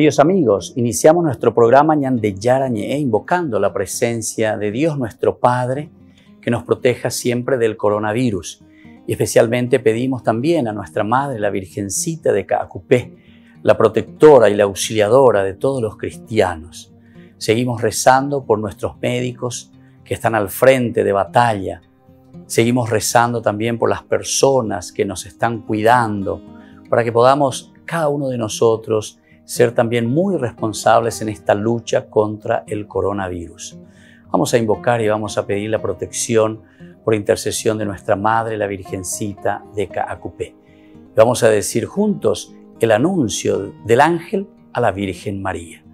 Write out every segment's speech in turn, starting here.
Queridos amigos, iniciamos nuestro programa Ñande Yarañe, invocando la presencia de Dios nuestro Padre, que nos proteja siempre del coronavirus. Y especialmente pedimos también a nuestra Madre, la Virgencita de Caacupé, la protectora y la auxiliadora de todos los cristianos. Seguimos rezando por nuestros médicos que están al frente de batalla. Seguimos rezando también por las personas que nos están cuidando, para que podamos, cada uno de nosotros, ser también muy responsables en esta lucha contra el coronavirus. Vamos a invocar y vamos a pedir la protección por intercesión de nuestra Madre, la Virgencita de Caacupé. Vamos a decir juntos el anuncio del ángel a la Virgen María.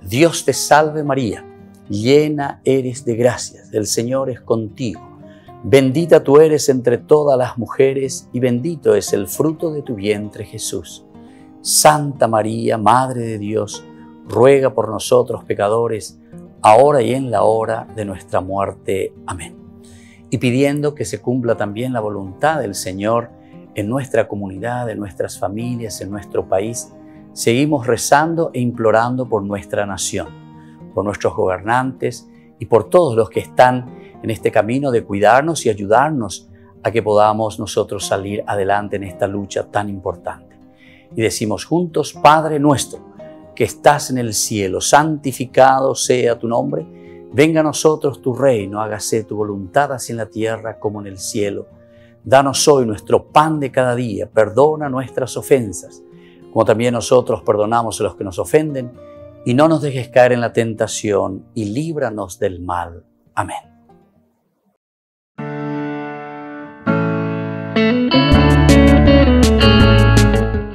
Dios te salve María, llena eres de gracias, el Señor es contigo. Bendita tú eres entre todas las mujeres y bendito es el fruto de tu vientre Jesús. Santa María, Madre de Dios, ruega por nosotros pecadores, ahora y en la hora de nuestra muerte. Amén. Y pidiendo que se cumpla también la voluntad del Señor en nuestra comunidad, en nuestras familias, en nuestro país, seguimos rezando e implorando por nuestra nación, por nuestros gobernantes y por todos los que están en este camino de cuidarnos y ayudarnos a que podamos nosotros salir adelante en esta lucha tan importante. Y decimos juntos: Padre nuestro, que estás en el cielo, santificado sea tu nombre. Venga a nosotros tu reino, hágase tu voluntad así en la tierra como en el cielo. Danos hoy nuestro pan de cada día, perdona nuestras ofensas, como también nosotros perdonamos a los que nos ofenden, y no nos dejes caer en la tentación, y líbranos del mal. Amén.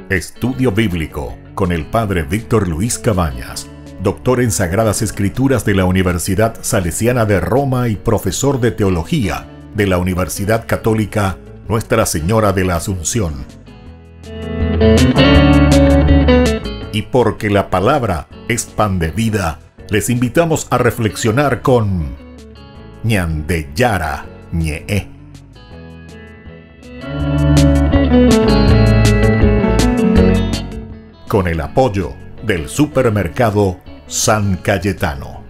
Estudio Bíblico con el Padre Víctor Luis Cabañas, doctor en Sagradas Escrituras de la Universidad Salesiana de Roma y profesor de Teología de la Universidad Católica Nuestra Señora de la Asunción. Y porque la palabra es pan de vida, les invitamos a reflexionar con Ñande Yarañe. Con el apoyo del supermercado San Cayetano.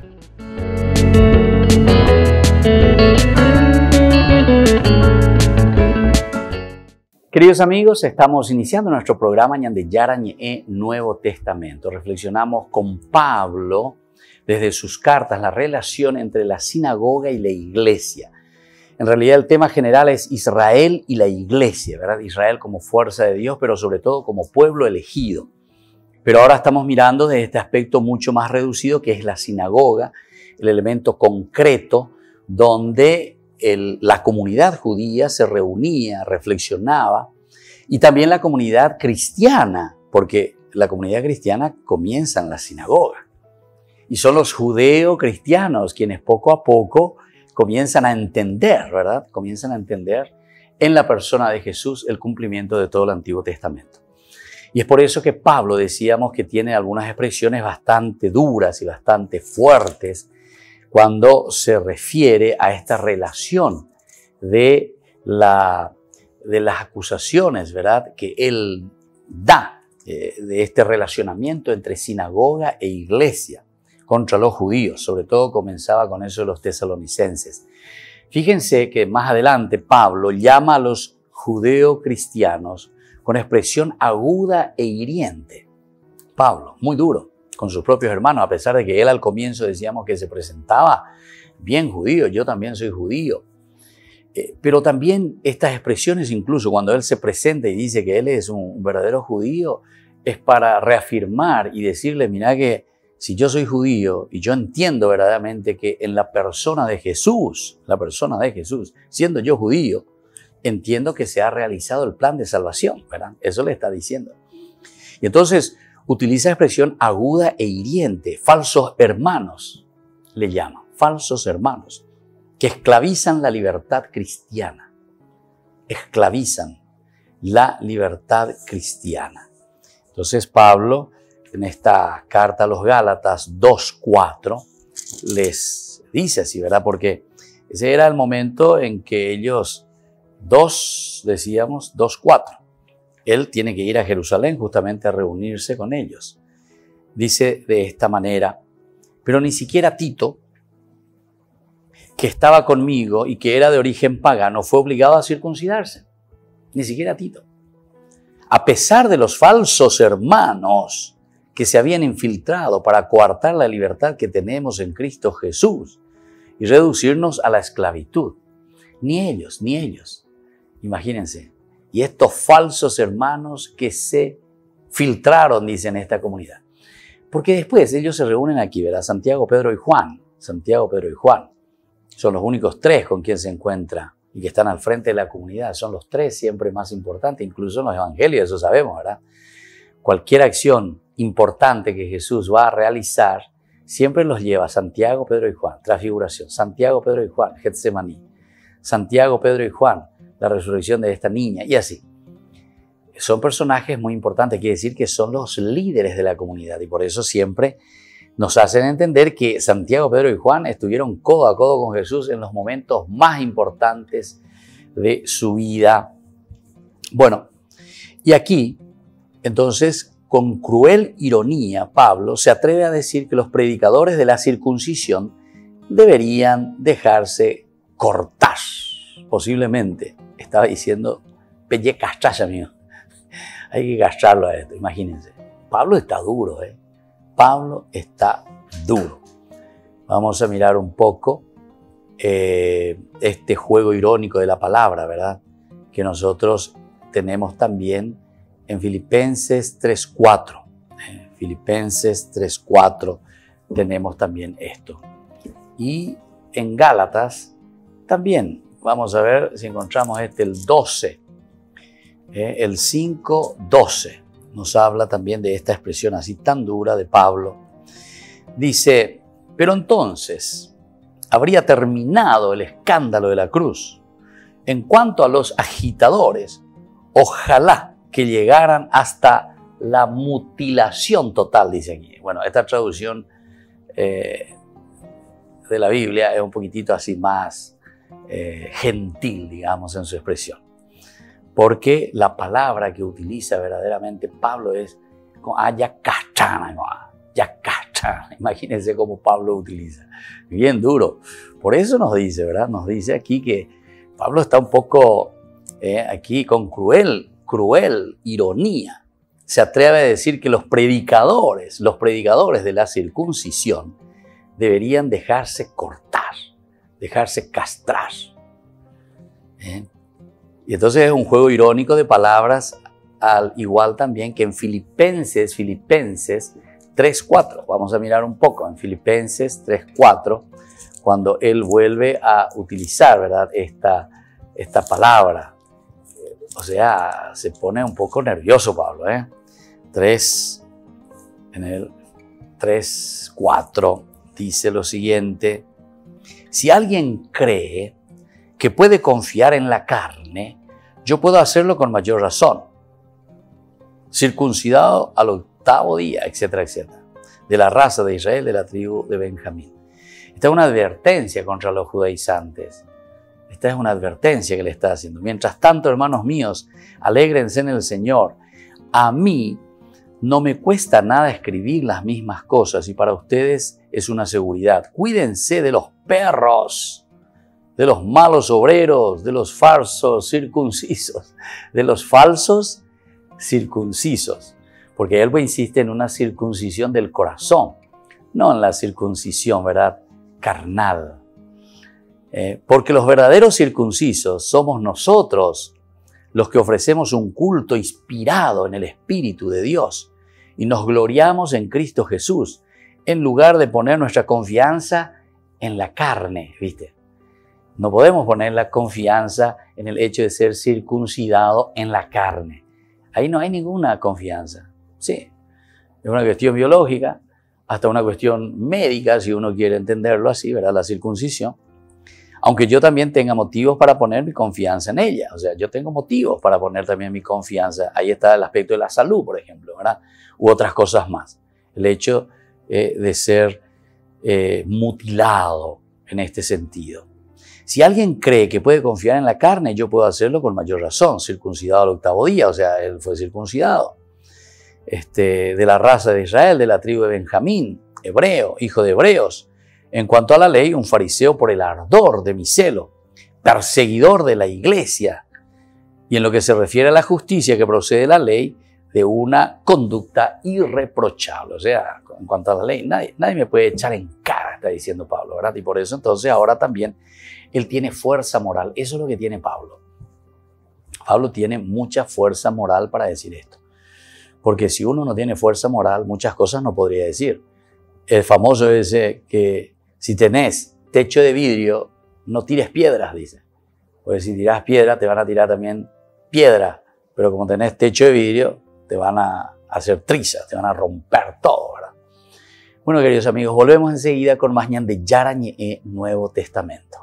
Queridos amigos, estamos iniciando nuestro programa Ñande Yarañe Nuevo Testamento. Reflexionamos con Pablo desde sus cartas la relación entre la sinagoga y la iglesia. En realidad el tema general es Israel y la iglesia, ¿verdad? Israel como fuerza de Dios, pero sobre todo como pueblo elegido. Pero ahora estamos mirando desde este aspecto mucho más reducido, que es la sinagoga, el elemento concreto donde la comunidad judía se reunía, reflexionaba, y también la comunidad cristiana, porque la comunidad cristiana comienza en la sinagoga. Y son los judeo-cristianos quienes poco a poco comienzan a entender, ¿verdad? Comienzan a entender en la persona de Jesús el cumplimiento de todo el Antiguo Testamento. Y es por eso que Pablo, decíamos, que tiene algunas expresiones bastante duras y bastante fuertes cuando se refiere a esta relación de las acusaciones, ¿verdad?, que él da de este relacionamiento entre sinagoga e iglesia contra los judíos. Sobre todo comenzaba con eso de los tesalonicenses. Fíjense que más adelante Pablo llama a los judeo-cristianos con expresión aguda e hiriente. Pablo, muy duro con sus propios hermanos, a pesar de que él al comienzo decíamos que se presentaba bien judío, yo también soy judío. Pero también estas expresiones, incluso cuando él se presenta y dice que él es un verdadero judío, es para reafirmar y decirle: mira que si yo soy judío y yo entiendo verdaderamente que en la persona de Jesús, siendo yo judío, entiendo que se ha realizado el plan de salvación, ¿verdad? Eso le está diciendo. Y entonces utiliza expresión aguda e hiriente. Falsos hermanos le llaman, falsos hermanos, que esclavizan la libertad cristiana. Esclavizan la libertad cristiana. Entonces Pablo, en esta carta a los Gálatas 2:4, les dice así, ¿verdad? Porque ese era el momento en que ellos 2:4. Él tiene que ir a Jerusalén justamente a reunirse con ellos. dice de esta manera: pero ni siquiera Tito, que estaba conmigo y que era de origen pagano, fue obligado a circuncidarse. Ni siquiera Tito. A pesar de los falsos hermanos que se habían infiltrado para coartar la libertad que tenemos en Cristo Jesús y reducirnos a la esclavitud. Ni ellos. Imagínense. Y estos falsos hermanos que se filtraron, dice, en esta comunidad. Porque después ellos se reúnen aquí, ¿verdad? Santiago, Pedro y Juan. Santiago, Pedro y Juan. Son los únicos tres con quien se encuentra y que están al frente de la comunidad. Son los tres siempre más importantes, incluso en los evangelios, eso sabemos, ¿verdad? Cualquier acción importante que Jesús va a realizar, siempre los lleva Santiago, Pedro y Juan. Transfiguración, Santiago, Pedro y Juan, Getsemaní. Santiago, Pedro y Juan, la resurrección de esta niña, y así. Son personajes muy importantes, quiere decir que son los líderes de la comunidad, y por eso siempre nos hacen entender que Santiago, Pedro y Juan estuvieron codo a codo con Jesús en los momentos más importantes de su vida. Bueno, y aquí, entonces, con cruel ironía, Pablo se atreve a decir que los predicadores de la circuncisión deberían dejarse cortar. Posiblemente, estaba diciendo, pelle castracha, amigo. Hay que castrarlo a esto, imagínense. Pablo está duro, ¿eh? Pablo está duro. Vamos a mirar un poco este juego irónico de la palabra, ¿verdad? Que nosotros tenemos también en Filipenses 3:4. Filipenses 3:4 tenemos también esto. Y en Gálatas también. Vamos a ver si encontramos el 12. El 5:12 nos habla también de esta expresión así tan dura de Pablo. Dice, pero entonces habría terminado el escándalo de la cruz. En cuanto a los agitadores, ojalá que llegaran hasta la mutilación total, dice aquí. Bueno, esta traducción de la Biblia es un poquitito así más gentil, digamos, en su expresión. Porque la palabra que utiliza verdaderamente Pablo es ya cachana. Imagínense cómo Pablo utiliza. Bien duro. Por eso nos dice, ¿verdad? Nos dice aquí que Pablo está un poco aquí con cruel ironía. Se atreve a decir que los predicadores de la circuncisión deberían dejarse cortar, dejarse castrar. Y entonces es un juego irónico de palabras, al igual también que en Filipenses 3:4. Vamos a mirar un poco en Filipenses 3:4, cuando él vuelve a utilizar, ¿verdad?, esta palabra. O sea, se pone un poco nervioso Pablo, en el 3:4 dice lo siguiente: si alguien cree que puede confiar en la carne, yo puedo hacerlo con mayor razón. Circuncidado al 8º día, etcétera, etcétera. De la raza de Israel, de la tribu de Benjamín. Esta es una advertencia contra los judaizantes. Esta es una advertencia que le está haciendo. Mientras tanto, hermanos míos, alégrense en el Señor. A mí no me cuesta nada escribir las mismas cosas y para ustedes es una seguridad. Cuídense de los perros, de los malos obreros, de los falsos circuncisos, porque él insiste en una circuncisión del corazón, no en la circuncisión, ¿verdad?, carnal. Porque los verdaderos circuncisos somos nosotros los que ofrecemos un culto inspirado en el Espíritu de Dios y nos gloriamos en Cristo Jesús, en lugar de poner nuestra confianza en la carne, ¿viste? No podemos poner la confianza en el hecho de ser circuncidado en la carne. Ahí no hay ninguna confianza. Sí, es una cuestión biológica, hasta una cuestión médica, si uno quiere entenderlo así, ¿verdad? La circuncisión. Aunque yo también tenga motivos para poner mi confianza en ella. O sea, yo tengo motivos para poner también mi confianza. Ahí está el aspecto de la salud, por ejemplo, ¿verdad? U otras cosas más. El hecho de ser mutilado en este sentido. Si alguien cree que puede confiar en la carne, yo puedo hacerlo con mayor razón, circuncidado al 8º día, o sea, él fue circuncidado. de la raza de Israel, de la tribu de Benjamín, hebreo, hijo de hebreos. En cuanto a la ley, un fariseo por el ardor de mi celo, perseguidor de la iglesia. Y en lo que se refiere a la justicia que procede de la ley, de una conducta irreprochable. O sea, en cuanto a la ley, nadie me puede echar en cara, está diciendo Pablo, ¿verdad? Y por eso entonces ahora también él tiene fuerza moral. Eso es lo que tiene Pablo. Pablo tiene mucha fuerza moral para decir esto. Porque si uno no tiene fuerza moral, muchas cosas no podría decir. El famoso ese que si tenés techo de vidrio, no tires piedras, dice. Porque si tirás piedra, te van a tirar también piedra. Pero como tenés techo de vidrio, te van a hacer trizas, te van a romper todo, ¿verdad? Bueno, queridos amigos, volvemos enseguida con más Ñande Yara Ñe Nuevo Testamento.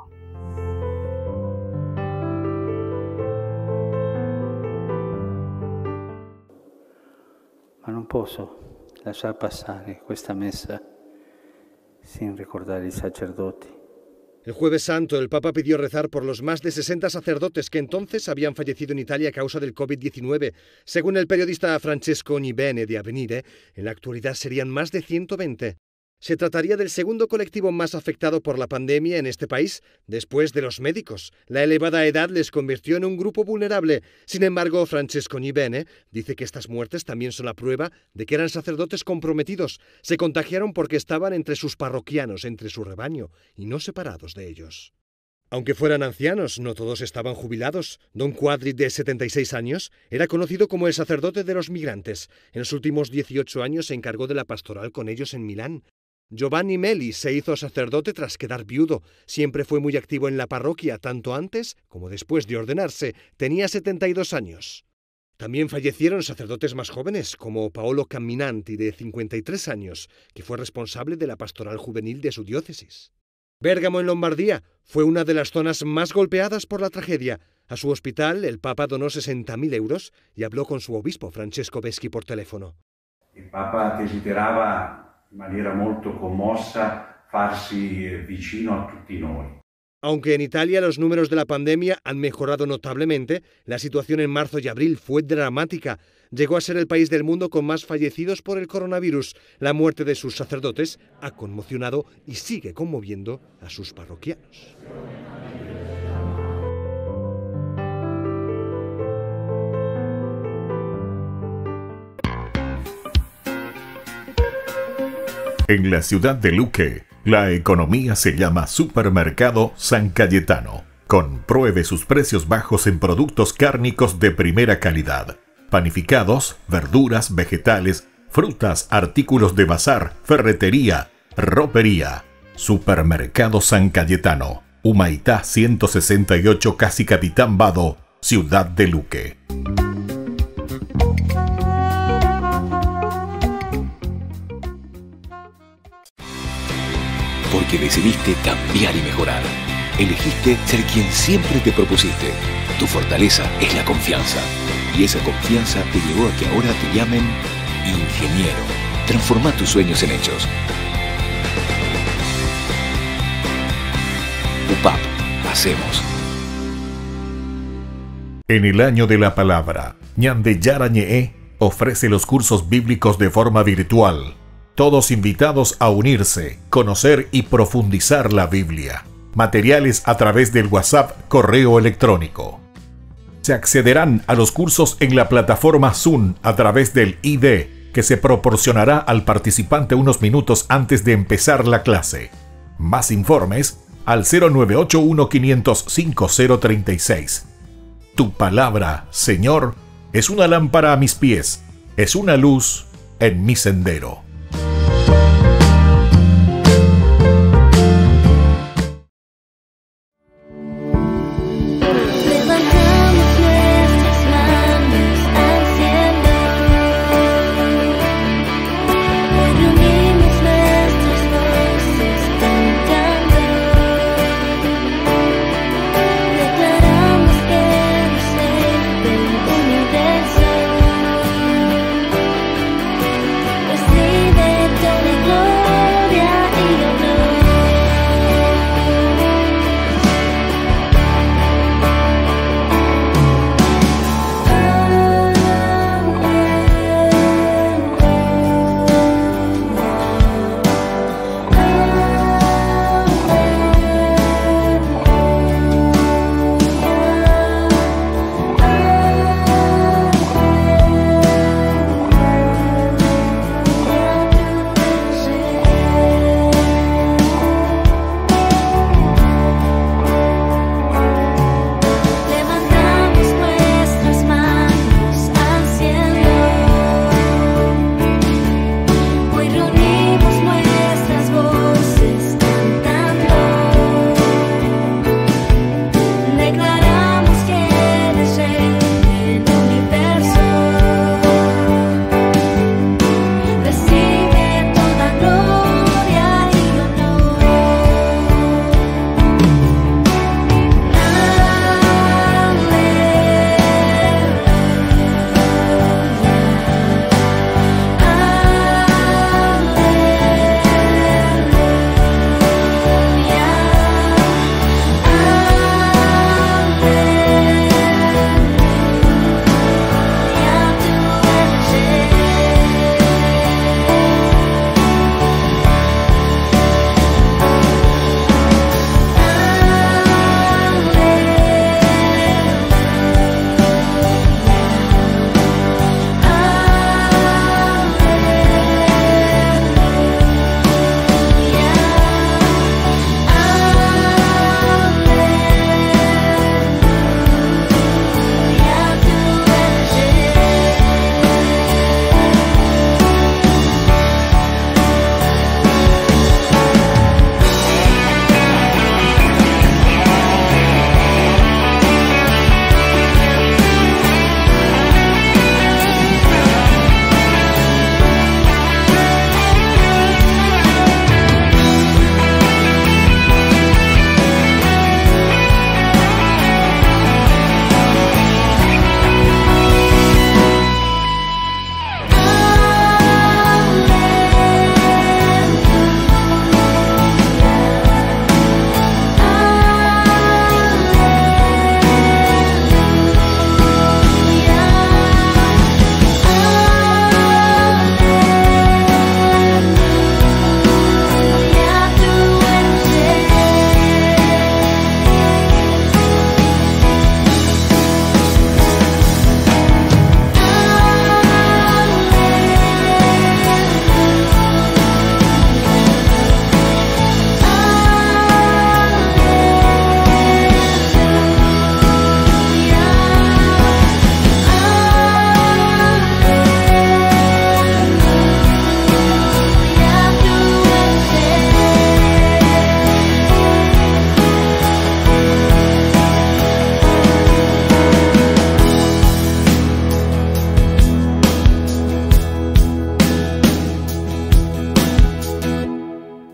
Ma non posso lasciar passare questa messa sin ricordare i sacerdoti. El Jueves Santo, el Papa pidió rezar por los más de 60 sacerdotes que entonces habían fallecido en Italia a causa del COVID-19. Según el periodista Francesco Gnibene de Avvenire, en la actualidad serían más de 120. Se trataría del segundo colectivo más afectado por la pandemia en este país, después de los médicos. La elevada edad les convirtió en un grupo vulnerable. Sin embargo, Francesco Gnibene dice que estas muertes también son la prueba de que eran sacerdotes comprometidos. Se contagiaron porque estaban entre sus parroquianos, entre su rebaño, y no separados de ellos. Aunque fueran ancianos, no todos estaban jubilados. Don Quadri, de 76 años, era conocido como el sacerdote de los migrantes. En los últimos 18 años se encargó de la pastoral con ellos en Milán. Giovanni Meli se hizo sacerdote tras quedar viudo. Siempre fue muy activo en la parroquia, tanto antes como después de ordenarse. Tenía 72 años. También fallecieron sacerdotes más jóvenes, como Paolo Camminanti, de 53 años, que fue responsable de la pastoral juvenil de su diócesis. Bérgamo, en Lombardía, fue una de las zonas más golpeadas por la tragedia. A su hospital, el Papa donó 60.000 euros y habló con su obispo, Francesco Veschi, por teléfono. Il Papa desiderava in maniera molto commossa farsi vicino a tutti noi. Aunque en Italia los números de la pandemia han mejorado notablemente, la situación en marzo y abril fue dramática. Llegó a ser el país del mundo con más fallecidos por el coronavirus. La muerte de sus sacerdotes ha conmocionado y sigue conmoviendo a sus parroquianos. En la ciudad de Luque, la economía se llama Supermercado San Cayetano. Compruebe sus precios bajos en productos cárnicos de primera calidad. Panificados, verduras, vegetales, frutas, artículos de bazar, ferretería, ropería. Supermercado San Cayetano, Humaitá 168, Casi Capitán Vado, ciudad de Luque. Porque decidiste cambiar y mejorar. Elegiste ser quien siempre te propusiste. Tu fortaleza es la confianza. Y esa confianza te llevó a que ahora te llamen ingeniero. Transforma tus sueños en hechos. UPAP. Hacemos. En el año de la palabra, Ñande Yara Ñe ofrece los cursos bíblicos de forma virtual. Todos invitados a unirse, conocer y profundizar la Biblia. Materiales a través del WhatsApp, correo electrónico. Se accederán a los cursos en la plataforma Zoom a través del ID, que se proporcionará al participante unos minutos antes de empezar la clase. Más informes al 0981-500-5036. Tu palabra, Señor, es una lámpara a mis pies, es una luz en mi sendero. See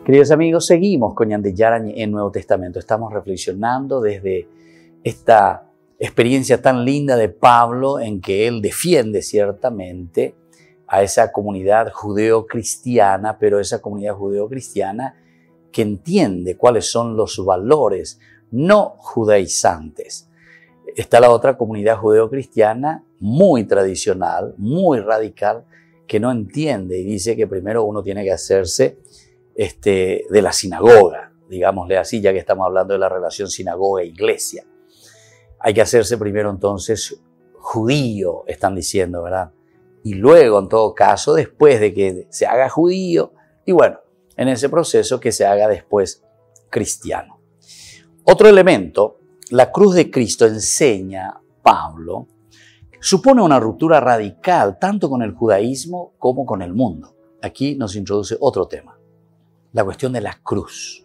Queridos amigos, seguimos con Ñande Yarañe en Nuevo Testamento. Estamos reflexionando desde esta experiencia tan linda de Pablo en que él defiende ciertamente a esa comunidad judeo-cristiana, pero esa comunidad judeo-cristiana que entiende cuáles son los valores no judaizantes. Está la otra comunidad judeo-cristiana muy tradicional, muy radical, que no entiende y dice que primero uno tiene que hacerse de la sinagoga, digámosle así, ya que estamos hablando de la relación sinagoga-iglesia. Hay que hacerse primero entonces judío, están diciendo, ¿verdad? Y luego, en todo caso, después de que se haga judío, y bueno, en ese proceso que se haga después cristiano. Otro elemento, la cruz de Cristo, enseña Pablo, supone una ruptura radical tanto con el judaísmo como con el mundo. Aquí nos introduce otro tema. La cuestión de la cruz,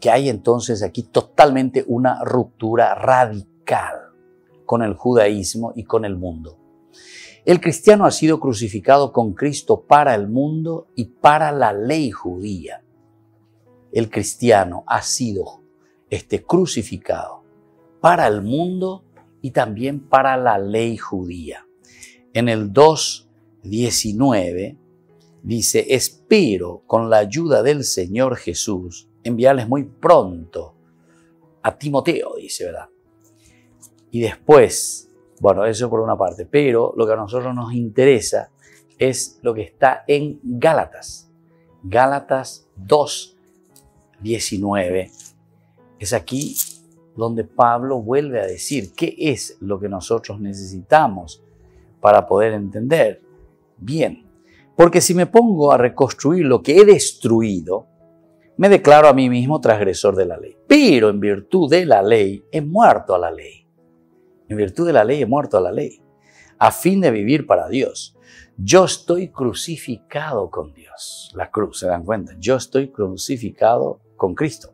que hay entonces aquí totalmente una ruptura radical con el judaísmo y con el mundo. El cristiano ha sido crucificado con Cristo para el mundo y para la ley judía. El cristiano ha sido crucificado para el mundo y también para la ley judía. En el 2:19 dice, espero con la ayuda del Señor Jesús enviarles muy pronto a Timoteo, dice, ¿verdad? Y después, bueno, eso por una parte, pero lo que a nosotros nos interesa es lo que está en Gálatas. Gálatas 2:19. Es aquí donde Pablo vuelve a decir qué es lo que nosotros necesitamos para poder entender bien. Porque si me pongo a reconstruir lo que he destruido, me declaro a mí mismo transgresor de la ley. Pero en virtud de la ley he muerto a la ley. En virtud de la ley he muerto a la ley, a fin de vivir para Dios. Yo estoy crucificado con Dios. La cruz, ¿se dan cuenta? Yo estoy crucificado con Cristo.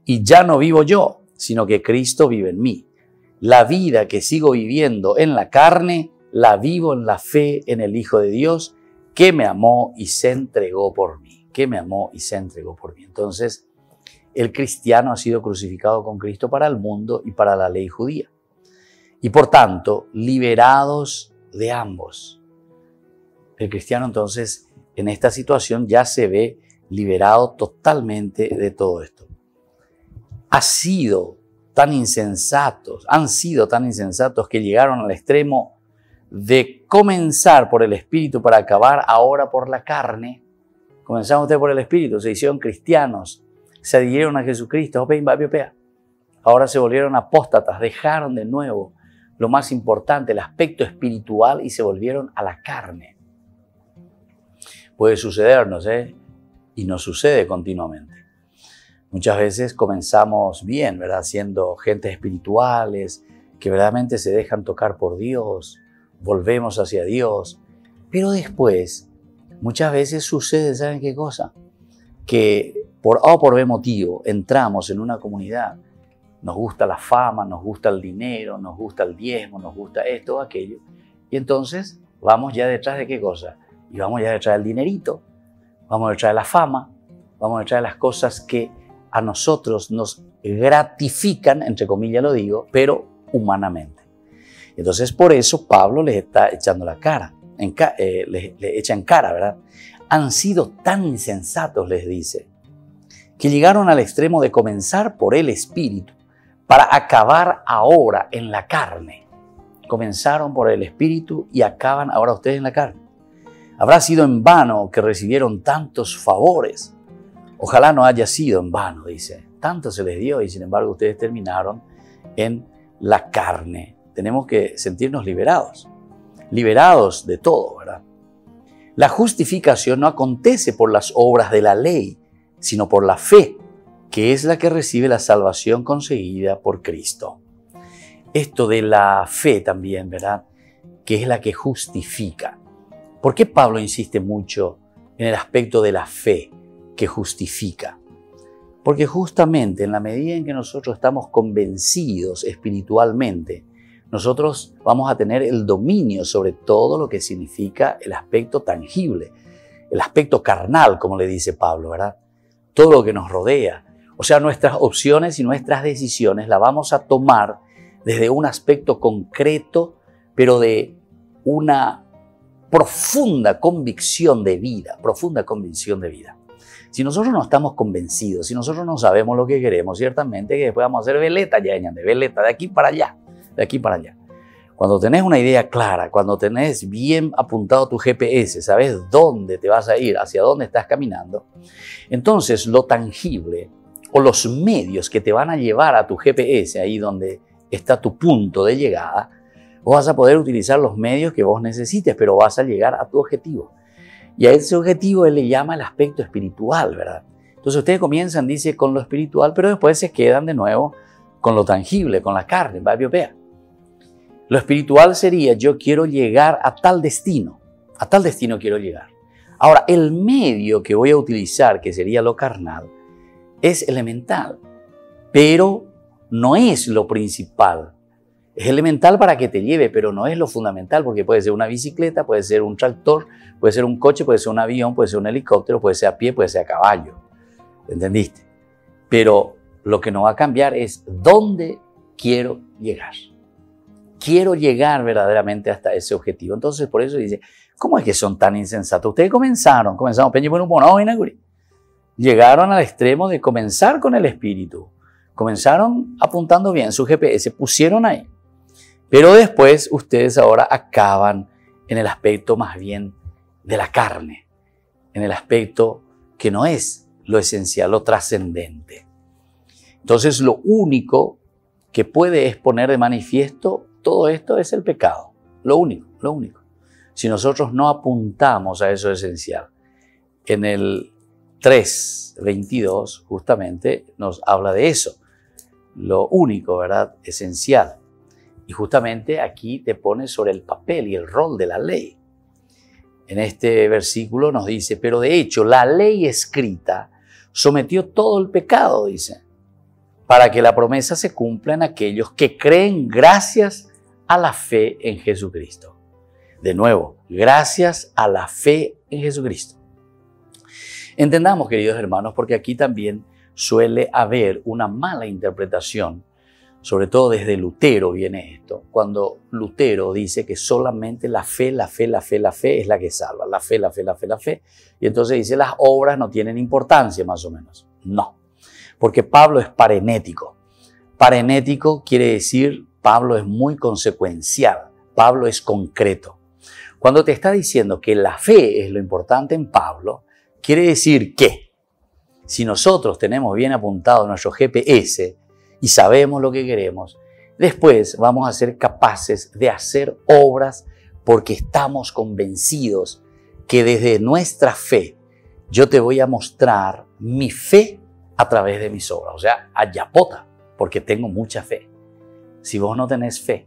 Y ya no vivo yo, sino que Cristo vive en mí. La vida que sigo viviendo en la carne, la vivo en la fe en el Hijo de Dios, que me amó y se entregó por mí. Que me amó y se entregó por mí. Entonces, el cristiano ha sido crucificado con Cristo para el mundo y para la ley judía. Y por tanto, liberados de ambos. El cristiano entonces, en esta situación ya se ve liberado totalmente de todo esto. Han sido tan insensatos que llegaron al extremo de comenzar por el Espíritu para acabar ahora por la carne. Comenzaron ustedes por el Espíritu, se hicieron cristianos, se adhirieron a Jesucristo, ahora se volvieron apóstatas, dejaron de nuevo lo más importante, el aspecto espiritual, y se volvieron a la carne. Puede sucedernos, y nos sucede continuamente. Muchas veces comenzamos bien, ¿verdad? Siendo gentes espirituales, que verdaderamente se dejan tocar por Dios, volvemos hacia Dios, pero después, muchas veces sucede, ¿saben qué cosa? Que por A o por B motivo entramos en una comunidad, nos gusta la fama, nos gusta el dinero, nos gusta el diezmo, nos gusta esto o aquello, y entonces vamos ya detrás de qué cosa, y vamos ya detrás del dinerito, vamos detrás de la fama, vamos detrás de las cosas que a nosotros nos gratifican, entre comillas lo digo, pero humanamente. Entonces por eso Pablo les está echando la cara, les echa en cara, ¿verdad? Han sido tan insensatos, les dice, que llegaron al extremo de comenzar por el Espíritu para acabar ahora en la carne. Comenzaron por el Espíritu y acaban ahora ustedes en la carne. Habrá sido en vano que recibieron tantos favores. Ojalá no haya sido en vano, dice. Tanto se les dio y sin embargo ustedes terminaron en la carne. Tenemos que sentirnos liberados de todo, ¿verdad? La justificación no acontece por las obras de la ley, sino por la fe, que es la que recibe la salvación conseguida por Cristo. Esto de la fe también, ¿verdad? Que es la que justifica. ¿Por qué Pablo insiste mucho en el aspecto de la fe que justifica? Porque justamente en la medida en que nosotros estamos convencidos espiritualmente, nosotros vamos a tener el dominio sobre todo lo que significa el aspecto tangible, el aspecto carnal, como le dice Pablo, ¿verdad? Todo lo que nos rodea. O sea, nuestras opciones y nuestras decisiones las vamos a tomar desde un aspecto concreto, pero de una profunda convicción de vida, profunda convicción de vida. Si nosotros no estamos convencidos, si nosotros no sabemos lo que queremos, ciertamente que después vamos a hacer veleta, de aquí para allá, de aquí para allá. Cuando tenés una idea clara, cuando tenés bien apuntado tu GPS, sabes dónde te vas a ir, hacia dónde estás caminando, entonces lo tangible o los medios que te van a llevar a tu GPS, ahí donde está tu punto de llegada, vos vas a poder utilizar los medios que vos necesites, pero vas a llegar a tu objetivo. Y a ese objetivo él le llama el aspecto espiritual, ¿verdad? Entonces ustedes comienzan, dice, con lo espiritual, pero después se quedan de nuevo con lo tangible, con la carne, Lo espiritual sería, yo quiero llegar a tal destino quiero llegar. Ahora, el medio que voy a utilizar, que sería lo carnal, es elemental, pero no es lo principal. Es elemental para que te lleve, pero no es lo fundamental, porque puede ser una bicicleta, puede ser un tractor, puede ser un coche, puede ser un avión, puede ser un helicóptero, puede ser a pie, puede ser a caballo. ¿Entendiste? Pero lo que no va a cambiar es dónde quiero llegar. Quiero llegar verdaderamente hasta ese objetivo. Entonces, por eso dice, ¿cómo es que son tan insensatos? Ustedes comenzaron, llegaron al extremo de comenzar con el espíritu. Comenzaron apuntando bien su GPS, pusieron ahí. Pero después ustedes ahora acaban en el aspecto más bien de la carne, en el aspecto que no es lo esencial, lo trascendente. Entonces lo único que puede exponer de manifiesto todo esto es el pecado. Lo único. Si nosotros no apuntamos a eso esencial. En el 3:22 justamente nos habla de eso. Lo único, ¿verdad? Esencial. Y justamente aquí te pone sobre el papel y el rol de la ley. En este versículo nos dice, pero de hecho la ley escrita sometió todo el pecado, dice, para que la promesa se cumpla en aquellos que creen gracias a la fe en Jesucristo. De nuevo, gracias a la fe en Jesucristo. Entendamos, queridos hermanos, porque aquí también suele haber una mala interpretación, sobre todo desde Lutero viene esto, cuando Lutero dice que solamente la fe es la que salva, la fe, y entonces dice las obras no tienen importancia más o menos. No, porque Pablo es parenético. Parenético quiere decir, Pablo es muy consecuencial, Pablo es concreto. Cuando te está diciendo que la fe es lo importante en Pablo, quiere decir que si nosotros tenemos bien apuntado nuestro GPS y sabemos lo que queremos, después vamos a ser capaces de hacer obras porque estamos convencidos que desde nuestra fe yo te voy a mostrar mi fe a través de mis obras. O sea, ayapota, porque tengo mucha fe. Si vos no tenés fe,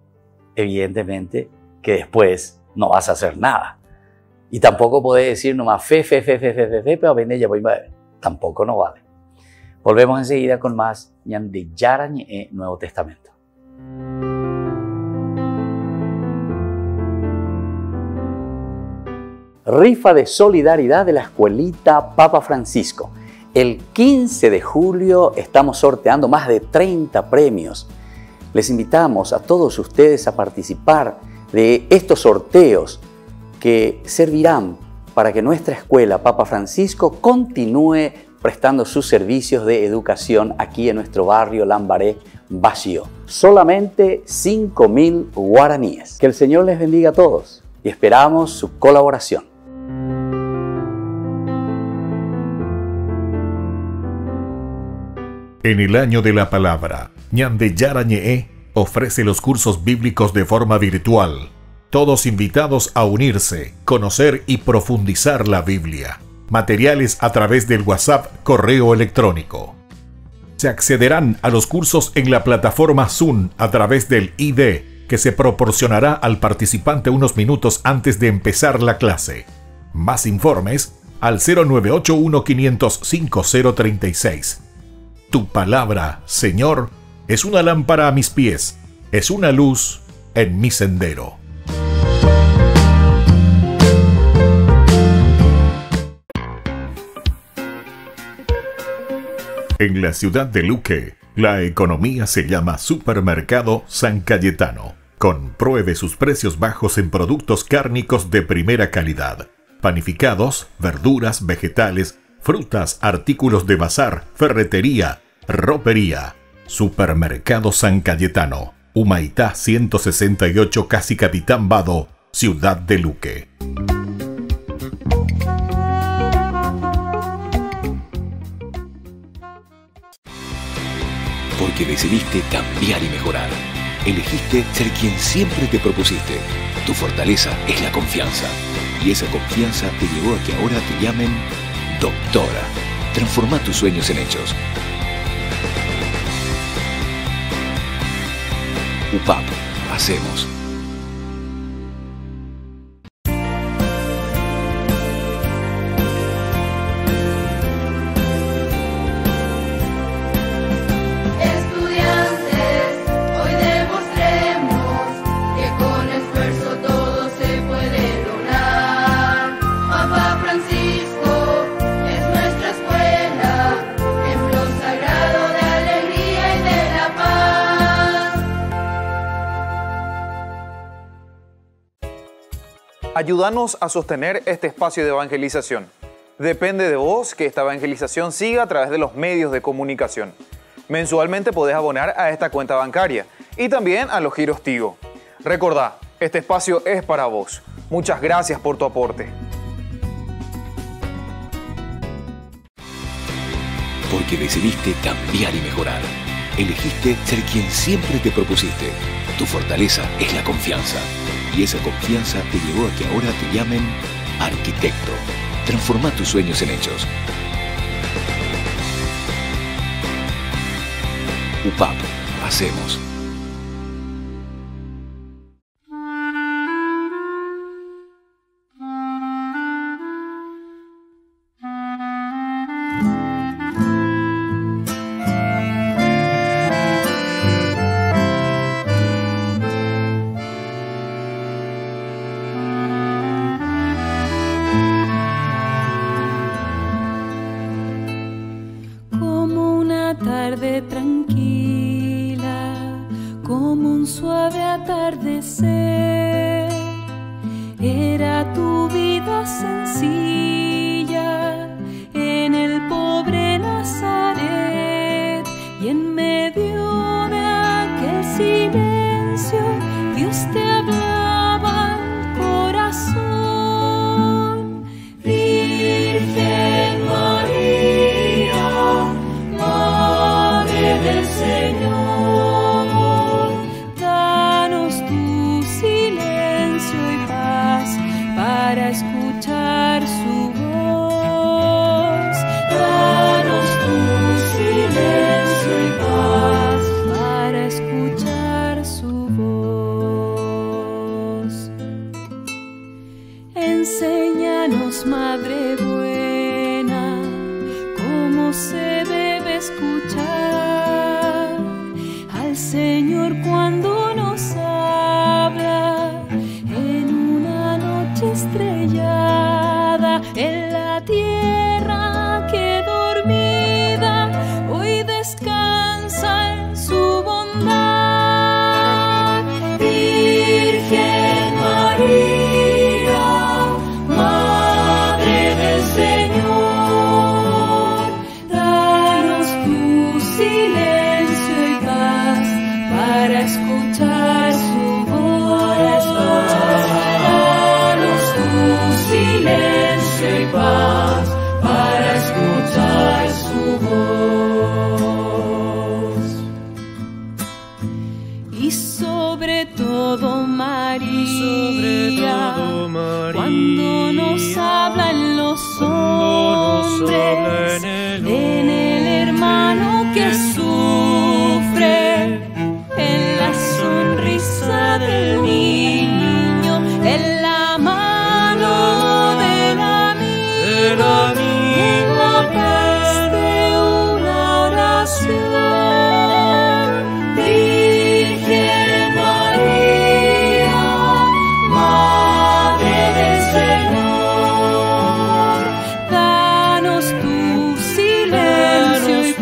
evidentemente que después no vas a hacer nada. Y tampoco podés decir nomás fe, pero vende ya voy a ver. Tampoco no vale. Volvemos enseguida con más de Yarañe Nuevo Testamento. Rifa de solidaridad de la Escuelita Papa Francisco. El 15 de julio estamos sorteando más de 30 premios. Les invitamos a todos ustedes a participar de estos sorteos que servirán para que nuestra escuela Papa Francisco continúe prestando sus servicios de educación aquí en nuestro barrio Lambaré, Bajío. Solamente 5.000 guaraníes. Que el Señor les bendiga a todos y esperamos su colaboración. En el año de la palabra, Ñande Yarañe ofrece los cursos bíblicos de forma virtual. Todos invitados a unirse, conocer y profundizar la Biblia. Materiales a través del WhatsApp, correo electrónico. Se accederán a los cursos en la plataforma Zoom a través del ID, que se proporcionará al participante unos minutos antes de empezar la clase. Más informes al 0981-500-5036. Tu palabra, Señor, es una lámpara a mis pies, es una luz en mi sendero. En la ciudad de Luque, la economía se llama Supermercado San Cayetano. Compruebe sus precios bajos en productos cárnicos de primera calidad. Panificados, verduras, vegetales, frutas, artículos de bazar, ferretería, ropería. Supermercado San Cayetano, Humaitá 168, Casi Capitán Vado, ciudad de Luque. Porque decidiste cambiar y mejorar. Elegiste ser quien siempre te propusiste. Tu fortaleza es la confianza. Y esa confianza te llevó a que ahora te llamen doctora. Transforma tus sueños en hechos. UPAP. Hacemos. Ayúdanos a sostener este espacio de evangelización. Depende de vos que esta evangelización siga a través de los medios de comunicación. Mensualmente podés abonar a esta cuenta bancaria y también a los giros Tigo. Recordá, este espacio es para vos. Muchas gracias por tu aporte. Porque decidiste cambiar y mejorar. Elegiste ser quien siempre te propusiste. Tu fortaleza es la confianza. Y esa confianza te llevó a que ahora te llamen arquitecto. Transforma tus sueños en hechos. UPAP. Hacemos.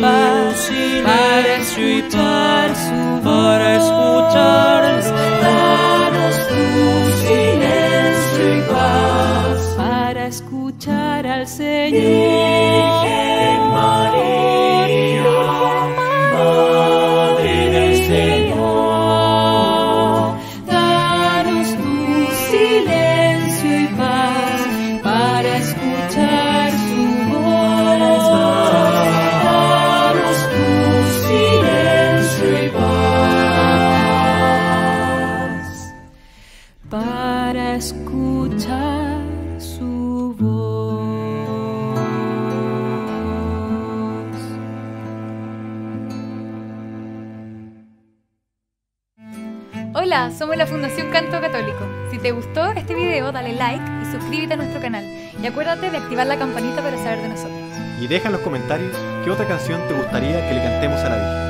Bye. al Señor. Virgen María, Madre del Señor, danos tu silencio y paz para escuchar su voz. Danos tu silencio y paz para escuchar su voz. Hola, somos la Fundación Canto Católico. Si te gustó este video, dale like y suscríbete a nuestro canal. Y acuérdate de activar la campanita para saber de nosotros. Y deja en los comentarios qué otra canción te gustaría que le cantemos a la Virgen.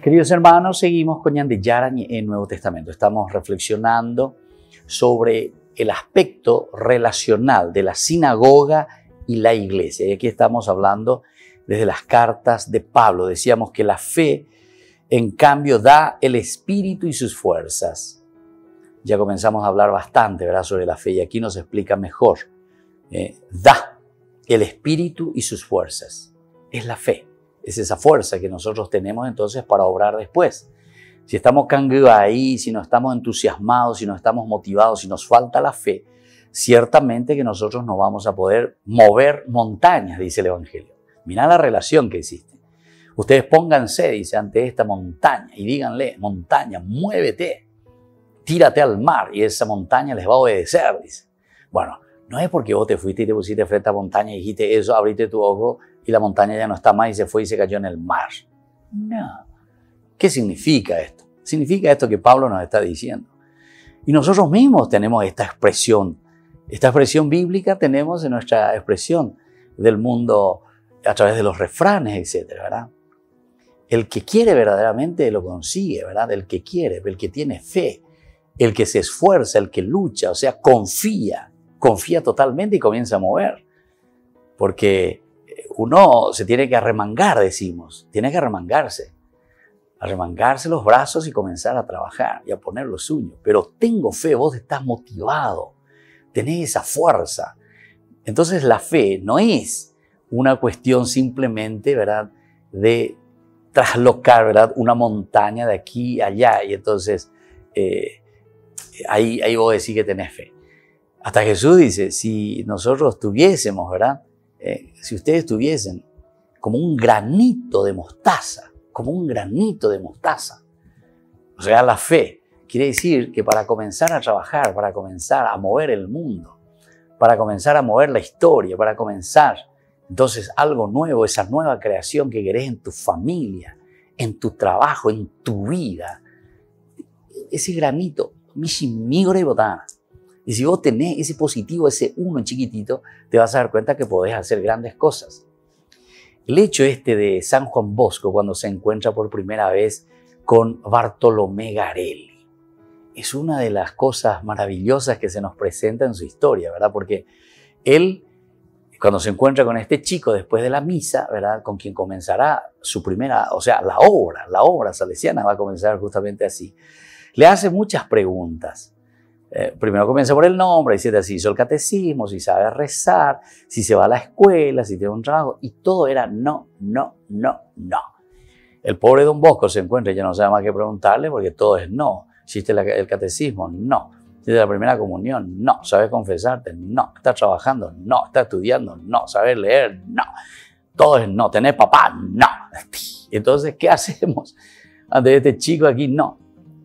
Queridos hermanos, seguimos con Ñande Yarañe en Nuevo Testamento. Estamos reflexionando sobre el aspecto relacional de la sinagoga y la iglesia. Y aquí estamos hablando desde las cartas de Pablo. Decíamos que la fe, en cambio, da el espíritu y sus fuerzas. Ya comenzamos a hablar bastante, ¿verdad?, sobre la fe, y aquí nos explica mejor. Da el espíritu y sus fuerzas. Es la fe. Es esa fuerza que nosotros tenemos entonces para obrar después. Si estamos ahí, si no estamos entusiasmados, si no estamos motivados, si nos falta la fe, ciertamente que nosotros no vamos a poder mover montañas, dice el Evangelio. Mirá la relación que existe. Ustedes pónganse, dice, ante esta montaña y díganle: montaña, muévete, tírate al mar y esa montaña les va a obedecer, dice. Bueno, no es porque vos te fuiste y te pusiste frente a la montaña y dijiste eso, abriste tu ojo y la montaña ya no está más y se fue y se cayó en el mar. No. ¿Qué significa esto? Significa esto que Pablo nos está diciendo. Y nosotros mismos tenemos esta expresión bíblica tenemos en nuestra expresión del mundo a través de los refranes, etcétera, ¿verdad? El que quiere verdaderamente lo consigue, ¿verdad? El que quiere, el que tiene fe, el que se esfuerza, el que lucha, o sea, confía totalmente y comienza a mover. Porque uno se tiene que arremangar, decimos, tiene que arremangarse los brazos y comenzar a trabajar y a poner lo suyo. Pero tengo fe, vos estás motivado, tenés esa fuerza. Entonces la fe no es una cuestión simplemente, ¿verdad?, de traslocar, ¿verdad?, una montaña de aquí a allá y entonces ahí vos decís que tenés fe. Hasta Jesús dice, si nosotros tuviésemos, ¿verdad?, si ustedes tuviesen como un granito de mostaza, o sea, la fe quiere decir que para comenzar a trabajar, para comenzar a mover el mundo, para comenzar a mover la historia, para comenzar entonces algo nuevo, esa nueva creación que querés en tu familia, en tu trabajo, en tu vida, ese granito, migre y botana. Y si vos tenés ese positivo, ese uno chiquitito, te vas a dar cuenta que podés hacer grandes cosas. El hecho de San Juan Bosco, cuando se encuentra por primera vez con Bartolomé Garelli, es una de las cosas maravillosas que se nos presenta en su historia, ¿verdad? Porque él, cuando se encuentra con este chico después de la misa, ¿verdad?, con quien comenzará su primera, o sea, la obra salesiana va a comenzar justamente así, le hace muchas preguntas. Primero comienza por el nombre, dice si hizo el catecismo, si sabe rezar, si se va a la escuela, si tiene un trabajo, y todo era no. El pobre Don Bosco se encuentra y ya no sabe más qué preguntarle porque todo es no. ¿Hiciste el catecismo? No. ¿Hiciste la primera comunión? No. ¿Sabes confesarte? No. ¿Estás trabajando? No. ¿Estás estudiando? No. ¿Sabes leer? No. Todo es no. ¿Tenés papá? No. Entonces, ¿qué hacemos ante este chico aquí? No.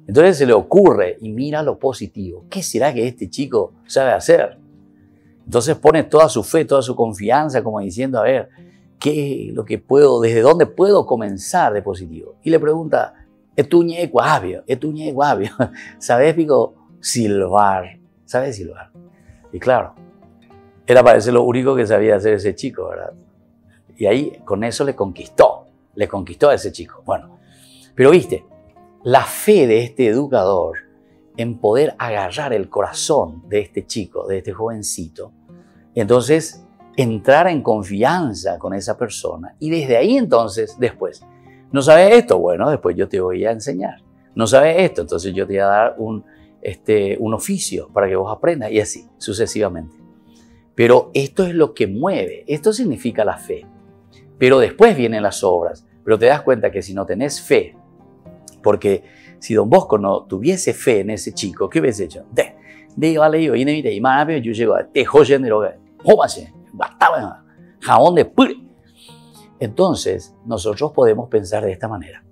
Entonces se le ocurre y mira lo positivo. ¿Qué será que este chico sabe hacer? Entonces pone toda su fe, toda su confianza, como diciendo, a ver, ¿qué es lo que puedo, desde dónde puedo comenzar de positivo? Y le pregunta, ¿etuñe guavio? ¿Sabes, pico, silbar? ¿Sabes silbar? Y claro, era parece lo único que sabía hacer ese chico, ¿verdad? Y ahí con eso le conquistó a ese chico. Bueno, pero viste, la fe de este educador en poder agarrar el corazón de este chico, de este jovencito, entonces entrar en confianza con esa persona y desde ahí entonces después, ¿no sabes esto? Bueno, después yo te voy a enseñar. ¿No sabes esto? Entonces yo te voy a dar un oficio para que vos aprendas y así sucesivamente. Pero esto es lo que mueve, esto significa la fe. Pero después vienen las obras. Pero te das cuenta que si no tenés fe, porque si Don Bosco no tuviese fe en ese chico, ¿qué hubiese hecho? Jabón de pure. Entonces, nosotros podemos pensar de esta manera.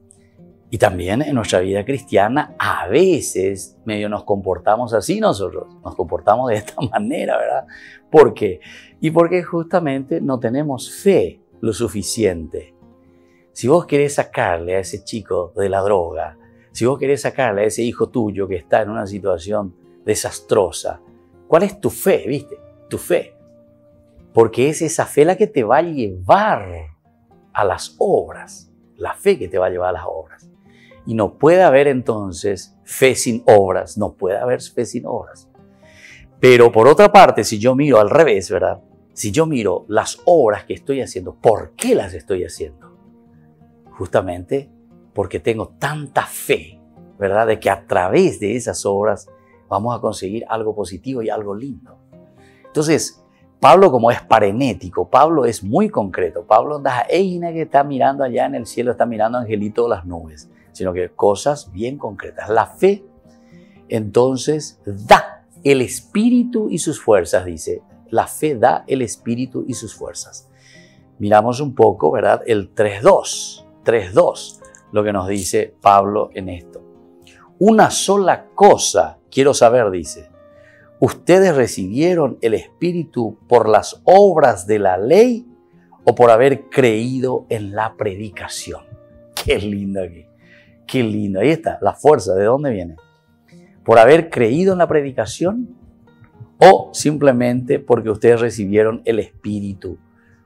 Y también en nuestra vida cristiana, a veces medio nos comportamos así nosotros. Nos comportamos de esta manera, ¿verdad? ¿Por qué? Y porque justamente no tenemos fe lo suficiente. Si vos querés sacarle a ese chico de la droga, si vos querés sacarle a ese hijo tuyo que está en una situación desastrosa, ¿cuál es tu fe, viste? Tu fe. Porque es esa fe la que te va a llevar a las obras. La fe que te va a llevar a las obras. Y no puede haber entonces fe sin obras. No puede haber fe sin obras. Pero por otra parte, si yo miro al revés, ¿verdad? Si yo miro las obras que estoy haciendo, ¿por qué las estoy haciendo? Justamente porque tengo tanta fe, ¿verdad? De que a través de esas obras vamos a conseguir algo positivo y algo lindo. Entonces, Pablo, como es parenético, Pablo es muy concreto. Pablo no es una que está mirando allá en el cielo, está mirando angelito de las nubes, sino que cosas bien concretas. La fe, entonces, da el espíritu y sus fuerzas, dice. La fe da el espíritu y sus fuerzas. Miramos un poco, ¿verdad? El 3.2. 3.2, lo que nos dice Pablo en esto. Una sola cosa quiero saber, dice. ¿Ustedes recibieron el Espíritu por las obras de la ley o por haber creído en la predicación? Qué lindo aquí. Qué lindo. Ahí está, la fuerza. ¿De dónde viene? ¿Por haber creído en la predicación o simplemente porque ustedes recibieron el Espíritu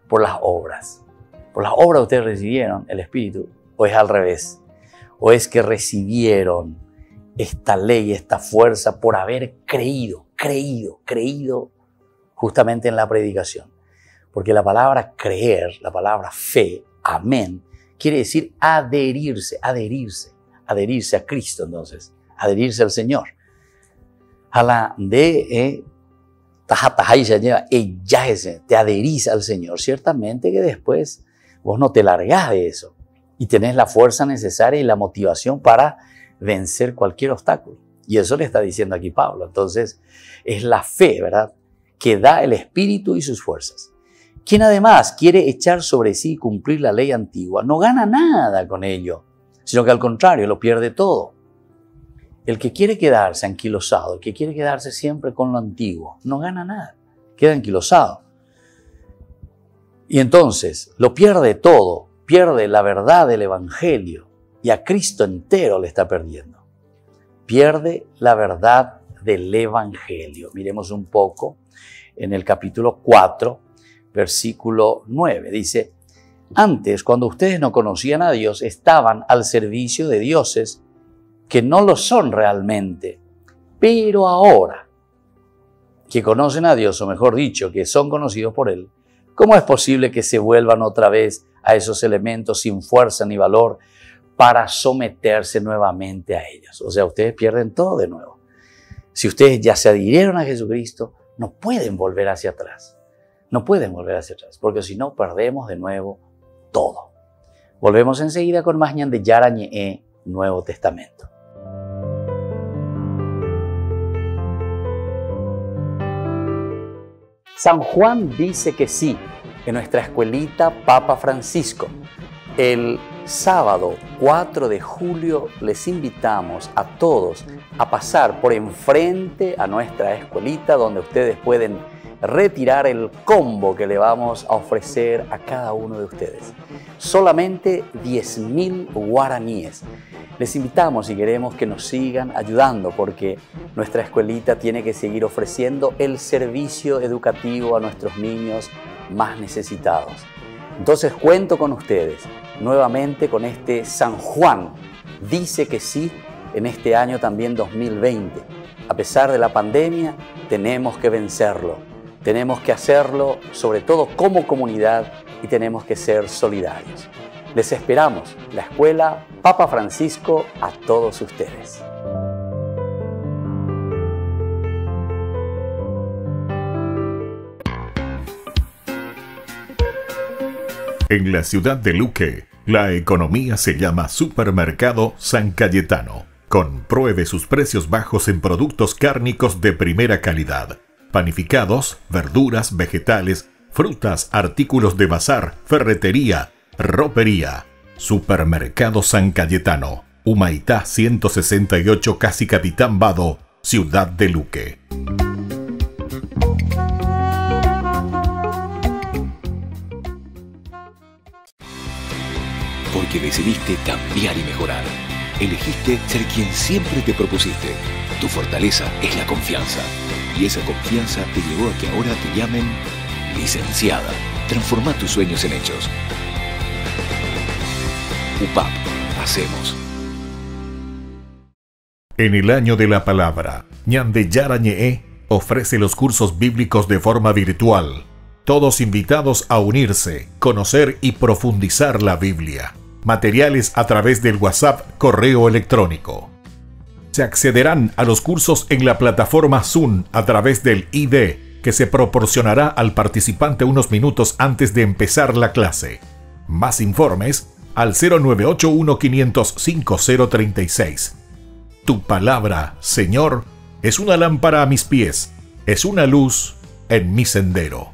por las obras? Por las obras ustedes recibieron el Espíritu, o es al revés, o es que recibieron esta ley, esta fuerza por haber creído justamente en la predicación. Porque la palabra creer, la palabra fe, amén, quiere decir adherirse a Cristo entonces, adherirse al Señor. A la de te adherís al Señor, ciertamente que después vos no te largás de eso y tenés la fuerza necesaria y la motivación para vencer cualquier obstáculo. Y eso le está diciendo aquí Pablo. Entonces, es la fe, ¿verdad?, que da el Espíritu y sus fuerzas. Quien además quiere echar sobre sí y cumplir la ley antigua, no gana nada con ello, sino que al contrario, lo pierde todo. El que quiere quedarse anquilosado, el que quiere quedarse siempre con lo antiguo, no gana nada, queda anquilosado. Y entonces lo pierde todo, pierde la verdad del Evangelio y a Cristo entero le está perdiendo. Pierde la verdad del Evangelio. Miremos un poco en el capítulo 4, versículo 9. Dice, antes, cuando ustedes no conocían a Dios, estaban al servicio de dioses que no lo son realmente. Pero ahora que conocen a Dios, o mejor dicho, que son conocidos por Él, ¿cómo es posible que se vuelvan otra vez a esos elementos sin fuerza ni valor para someterse nuevamente a ellos? O sea, ustedes pierden todo de nuevo. Si ustedes ya se adhirieron a Jesucristo, no pueden volver hacia atrás. No pueden volver hacia atrás, porque si no, perdemos de nuevo todo. Volvemos enseguida con más Ñan de Yarañe, Nuevo Testamento. San Juan dice que sí, en nuestra escuelita Papa Francisco. El sábado 4 de julio les invitamos a todos a pasar por enfrente a nuestra escuelita, donde ustedes pueden retirar el combo que le vamos a ofrecer a cada uno de ustedes. Solamente 10.000 guaraníes. Les invitamos y queremos que nos sigan ayudando, porque nuestra escuelita tiene que seguir ofreciendo el servicio educativo a nuestros niños más necesitados. Entonces cuento con ustedes nuevamente con este San Juan. Dice que sí en este año también 2020. A pesar de la pandemia, tenemos que vencerlo. Tenemos que hacerlo sobre todo como comunidad y tenemos que ser solidarios. Les esperamos, la Escuela Papa Francisco, a todos ustedes. En la ciudad de Luque, la economía se llama Supermercado San Cayetano. Compruebe sus precios bajos en productos cárnicos de primera calidad. Panificados, verduras, vegetales, frutas, artículos de bazar, ferretería, ropería. Supermercado San Cayetano, Humaitá 168, Casi Capitán Vado, Ciudad de Luque. Porque decidiste cambiar y mejorar. Elegiste ser quien siempre te propusiste. Tu fortaleza es la confianza. Y esa confianza te llevó a que ahora te llamen licenciada. Transforma tus sueños en hechos. UPAP. Hacemos. En el año de la palabra, Ñande Yara Ñe'e ofrece los cursos bíblicos de forma virtual. Todos invitados a unirse, conocer y profundizar la Biblia. Materiales a través del WhatsApp, correo electrónico. Se accederán a los cursos en la plataforma Zoom a través del ID, que se proporcionará al participante unos minutos antes de empezar la clase. Más informes al 0981-500-5036. Tu palabra, Señor, es una lámpara a mis pies, es una luz en mi sendero.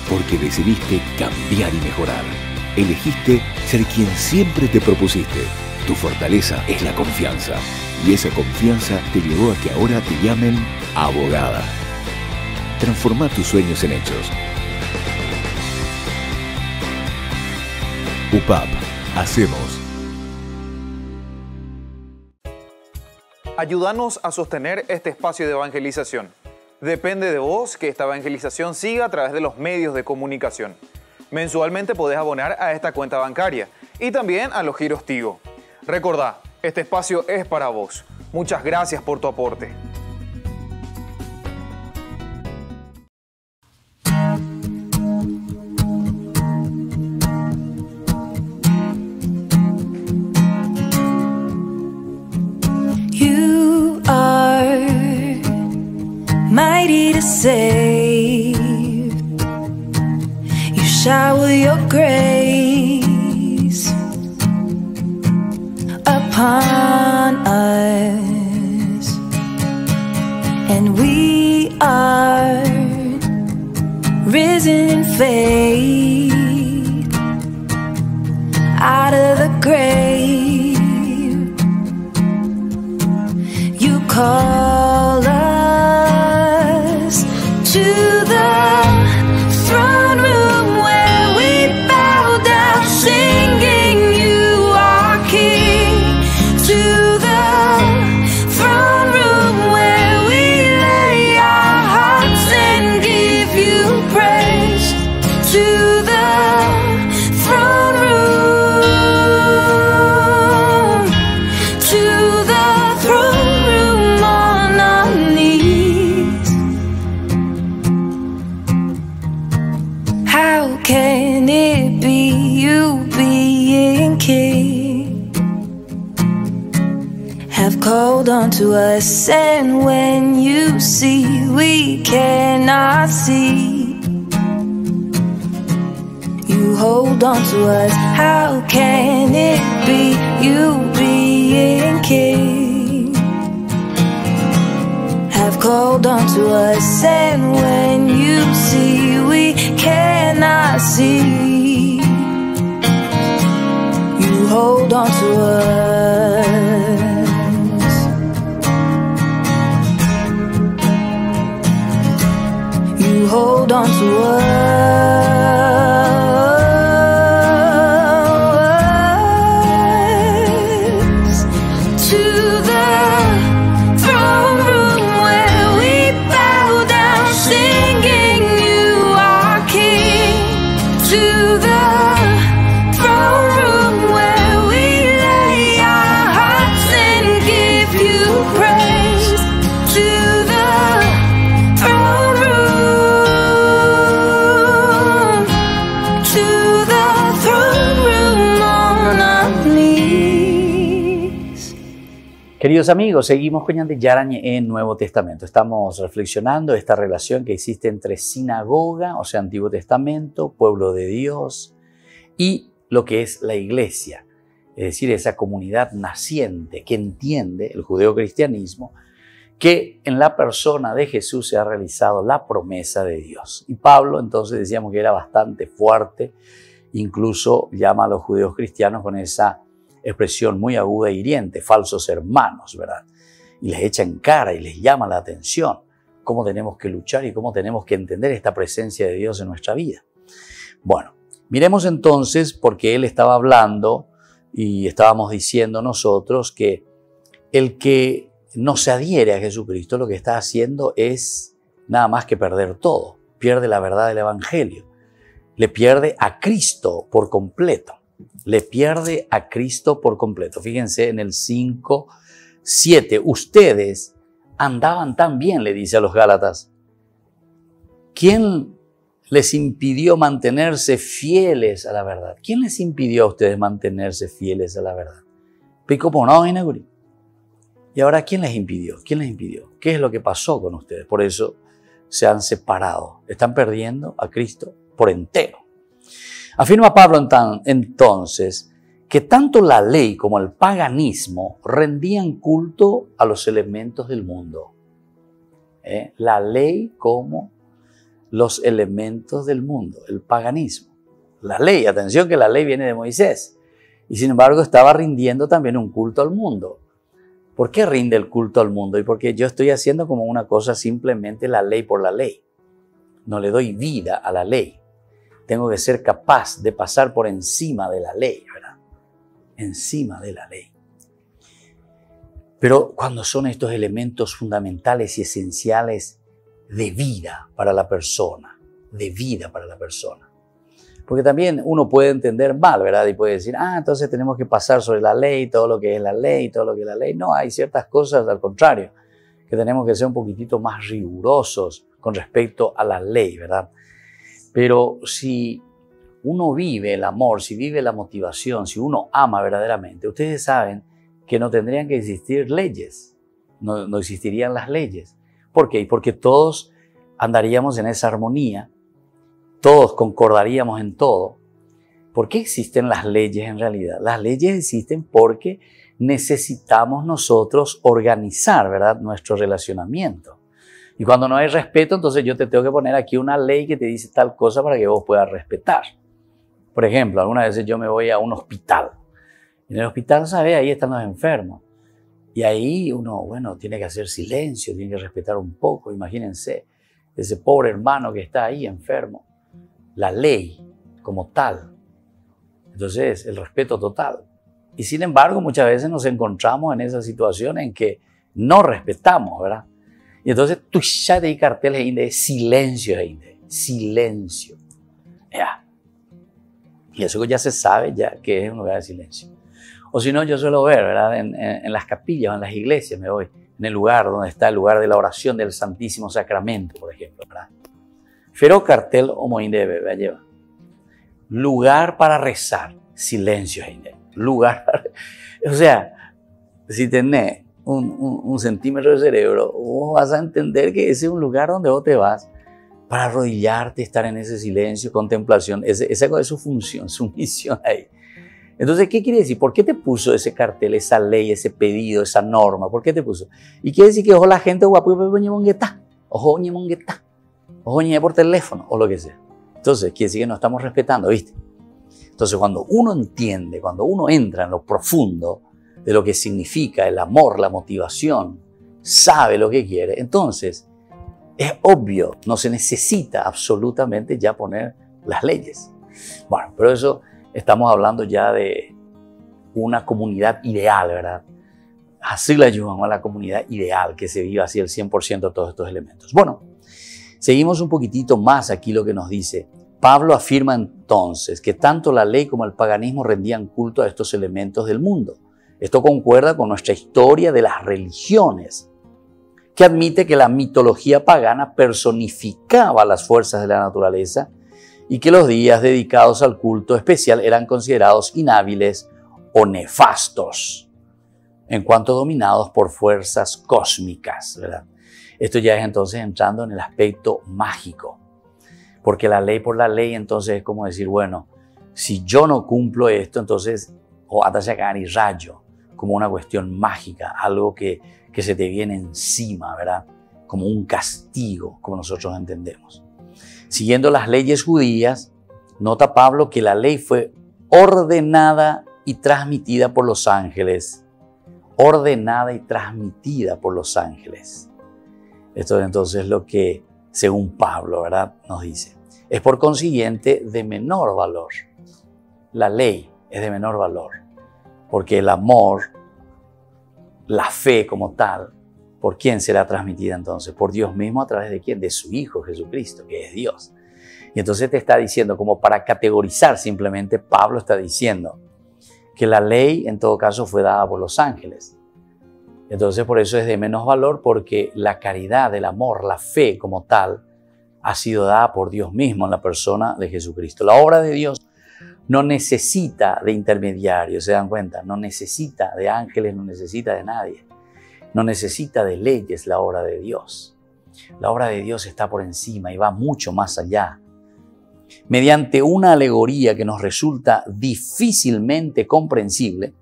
Porque decidiste cambiar y mejorar. Elegiste ser quien siempre te propusiste. Tu fortaleza es la confianza. Y esa confianza te llevó a que ahora te llamen abogada. Transforma tus sueños en hechos. UPAP. Hacemos. Ayúdanos a sostener este espacio de evangelización. Depende de vos que esta evangelización siga a través de los medios de comunicación. Mensualmente podés abonar a esta cuenta bancaria y también a los giros Tigo. Recordá, este espacio es para vos. Muchas gracias por tu aporte. You are mighty to save. You shower your grace upon us, and we are risen in faith out of the grave. You call us to the throne room where we bow down singing you are King. To the throne room where we lay our hearts and give you praise. To the throne room, to the throne room on our knees. How can it be you being King have called onto us, and when you see we cannot see, you hold on to us? How can it be you being King have called on to us, and when you see we cannot see, you hold on to us? You hold on to us. To the throne room where we bow down Queridos amigos, seguimos con Ñande Yarañe en Nuevo Testamento. Estamos reflexionando esta relación que existe entre sinagoga, o sea, Antiguo Testamento, pueblo de Dios, y lo que es la iglesia, es decir, esa comunidad naciente que entiende el judeocristianismo, que en la persona de Jesús se ha realizado la promesa de Dios. Y Pablo, entonces, decíamos que era bastante fuerte, incluso llama a los judeos cristianos con esa expresión muy aguda e hiriente, falsos hermanos, ¿verdad? Y les echa en cara y les llama la atención cómo tenemos que luchar y cómo tenemos que entender esta presencia de Dios en nuestra vida. Bueno, miremos entonces, porque él estaba hablando y estábamos diciendo nosotros que el que no se adhiere a Jesucristo lo que está haciendo es nada más que perder todo. Pierde la verdad del Evangelio. Le pierde a Cristo por completo. Le pierde a Cristo por completo. Fíjense en el 5:7. Ustedes andaban tan bien, le dice a los Gálatas. ¿Quién les impidió mantenerse fieles a la verdad? ¿Quién les impidió a ustedes mantenerse fieles a la verdad? Y ahora, ¿quién les impidió? ¿Quién les impidió? ¿Qué es lo que pasó con ustedes? Por eso se han separado. Están perdiendo a Cristo por entero. Afirma Pablo entonces que tanto la ley como el paganismo rendían culto a los elementos del mundo. La ley como los elementos del mundo, el paganismo. La ley, atención que la ley viene de Moisés y sin embargo estaba rindiendo también un culto al mundo. ¿Por qué rinde el culto al mundo? Y porque yo estoy haciendo como una cosa simplemente la ley por la ley. No le doy vida a la ley. Tengo que ser capaz de pasar por encima de la ley, ¿verdad? Encima de la ley. Pero cuando son estos elementos fundamentales y esenciales de vida para la persona, de vida para la persona. Porque también uno puede entender mal, ¿verdad? Y puede decir, entonces tenemos que pasar sobre la ley, todo lo que es la ley, todo lo que es la ley. No, hay ciertas cosas al contrario, que tenemos que ser un poquitito más rigurosos con respecto a la ley, ¿verdad? Pero si uno vive el amor, si vive la motivación, si uno ama verdaderamente, ustedes saben que no tendrían que existir leyes, no existirían las leyes. ¿Por qué? Porque todos andaríamos en esa armonía, todos concordaríamos en todo. ¿Por qué existen las leyes en realidad? Las leyes existen porque necesitamos nosotros organizar, ¿verdad?, nuestro relacionamiento. Y cuando no hay respeto, entonces yo te tengo que poner aquí una ley que te dice tal cosa para que vos puedas respetar. Por ejemplo, algunas veces yo me voy a un hospital. En el hospital, ¿sabes? Ahí están los enfermos. Y ahí uno, bueno, tiene que hacer silencio, tiene que respetar un poco. Imagínense, ese pobre hermano que está ahí enfermo. La ley como tal. Entonces, el respeto total. Y sin embargo, muchas veces nos encontramos en esa situación en que no respetamos, ¿verdad? Y entonces tú ya te carteles de silencio, silencio. Ya. Y eso ya se sabe ya que es un lugar de silencio. O si no, yo suelo ver, ¿verdad? En las capillas o en las iglesias me voy, en el lugar donde está el lugar de la oración del Santísimo Sacramento, por ejemplo, ¿verdad? Fero cartel o moinde bebé lleva. Lugar para rezar, silencio, lugar para... O sea, si tenés un centímetro de cerebro, vos vas a entender que ese es un lugar donde vos te vas para arrodillarte, estar en ese silencio, contemplación. Esa es su función, su misión ahí. Entonces, ¿qué quiere decir? ¿Por qué te puso ese cartel, esa ley, ese pedido, esa norma? ¿Por qué te puso? Y quiere decir que ojo la gente guapo, ojo por teléfono o lo que sea. Entonces, quiere decir que no estamos respetando, ¿viste? Entonces, cuando uno entiende, cuando uno entra en lo profundo de lo que significa el amor, la motivación, sabe lo que quiere, entonces es obvio, no se necesita absolutamente ya poner las leyes. Bueno, pero eso estamos hablando ya de una comunidad ideal, ¿verdad? Así la llamamos a la comunidad ideal, que se viva así el 100% de todos estos elementos. Bueno, seguimos un poquitito más aquí lo que nos dice. Pablo afirma entonces que tanto la ley como el paganismo rendían culto a estos elementos del mundo. Esto concuerda con nuestra historia de las religiones, que admite que la mitología pagana personificaba las fuerzas de la naturaleza y que los días dedicados al culto especial eran considerados inhábiles o nefastos. en cuanto dominados por fuerzas cósmicas, ¿verdad? Esto ya es entonces entrando en el aspecto mágico, porque la ley por la ley entonces es como decir, bueno, si yo no cumplo esto, entonces, o hasta llegar y rayo, como una cuestión mágica, algo que se te viene encima, ¿verdad? Como un castigo, como nosotros entendemos. Siguiendo las leyes judías, nota Pablo que la ley fue ordenada y transmitida por los ángeles. Ordenada y transmitida por los ángeles. Esto es entonces lo que, según Pablo, ¿verdad?, nos dice. Es por consiguiente de menor valor. La ley es de menor valor, porque el amor, la fe como tal, ¿por quién será transmitida entonces? Por Dios mismo, a través de quién? De su Hijo Jesucristo, que es Dios. Y entonces te está diciendo, como para categorizar simplemente, Pablo está diciendo que la ley en todo caso fue dada por los ángeles. Entonces por eso es de menos valor, porque la caridad, el amor, la fe como tal, ha sido dada por Dios mismo en la persona de Jesucristo. La obra de Dios no necesita de intermediarios, ¿se dan cuenta? No necesita de ángeles, no necesita de nadie. No necesita de leyes la obra de Dios. La obra de Dios está por encima y va mucho más allá. Mediante una alegoría que nos resulta difícilmente comprensible,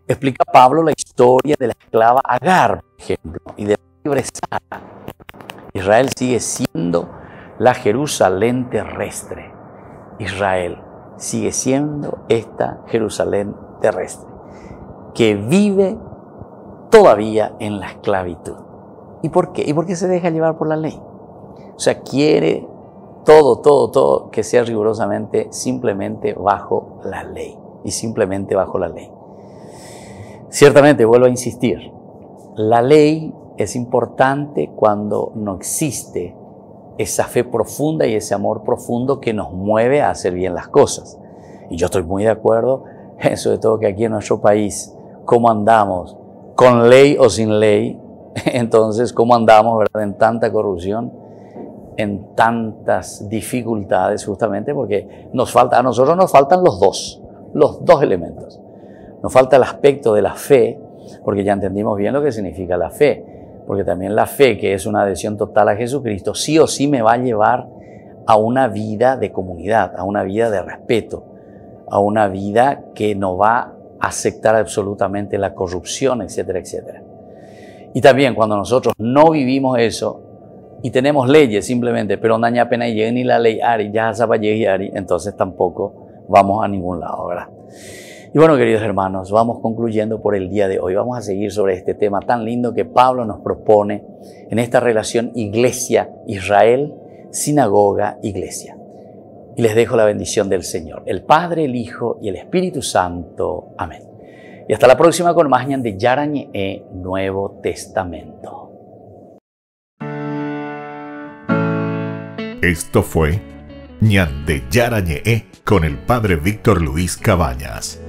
explica Pablo la historia de la esclava Agar, por ejemplo, y de la libre Sara. Israel sigue siendo la Jerusalén terrestre. Israel sigue siendo esta Jerusalén terrestre, que vive todavía en la esclavitud. ¿Y por qué? ¿Y por qué se deja llevar por la ley? O sea, quiere todo que sea rigurosamente simplemente bajo la ley. Y simplemente bajo la ley. Ciertamente, vuelvo a insistir, la ley es importante cuando no existe esa fe profunda y ese amor profundo que nos mueve a hacer bien las cosas. Y yo estoy muy de acuerdo, sobre todo que aquí en nuestro país, cómo andamos, con ley o sin ley, entonces cómo andamos, ¿verdad?, en tanta corrupción, en tantas dificultades, justamente porque a nosotros nos faltan los dos elementos. Nos falta el aspecto de la fe, porque ya entendimos bien lo que significa la fe, porque también la fe, que es una adhesión total a Jesucristo, sí o sí me va a llevar a una vida de comunidad, a una vida de respeto, a una vida que no va a aceptar absolutamente la corrupción, etcétera, etcétera. Y también cuando nosotros no vivimos eso y tenemos leyes simplemente, pero no apenas llega ni la ley Ari, ya se va a llegar, entonces tampoco vamos a ningún lado, ¿verdad? Y bueno, queridos hermanos, vamos concluyendo por el día de hoy. Vamos a seguir sobre este tema tan lindo que Pablo nos propone en esta relación iglesia-Israel, sinagoga-iglesia. Y les dejo la bendición del Señor, el Padre, el Hijo y el Espíritu Santo. Amén. Y hasta la próxima con más ñan de Yarañe Nuevo Testamento. Esto fue ñan de Yarañe con el Padre Víctor Luis Cabañas.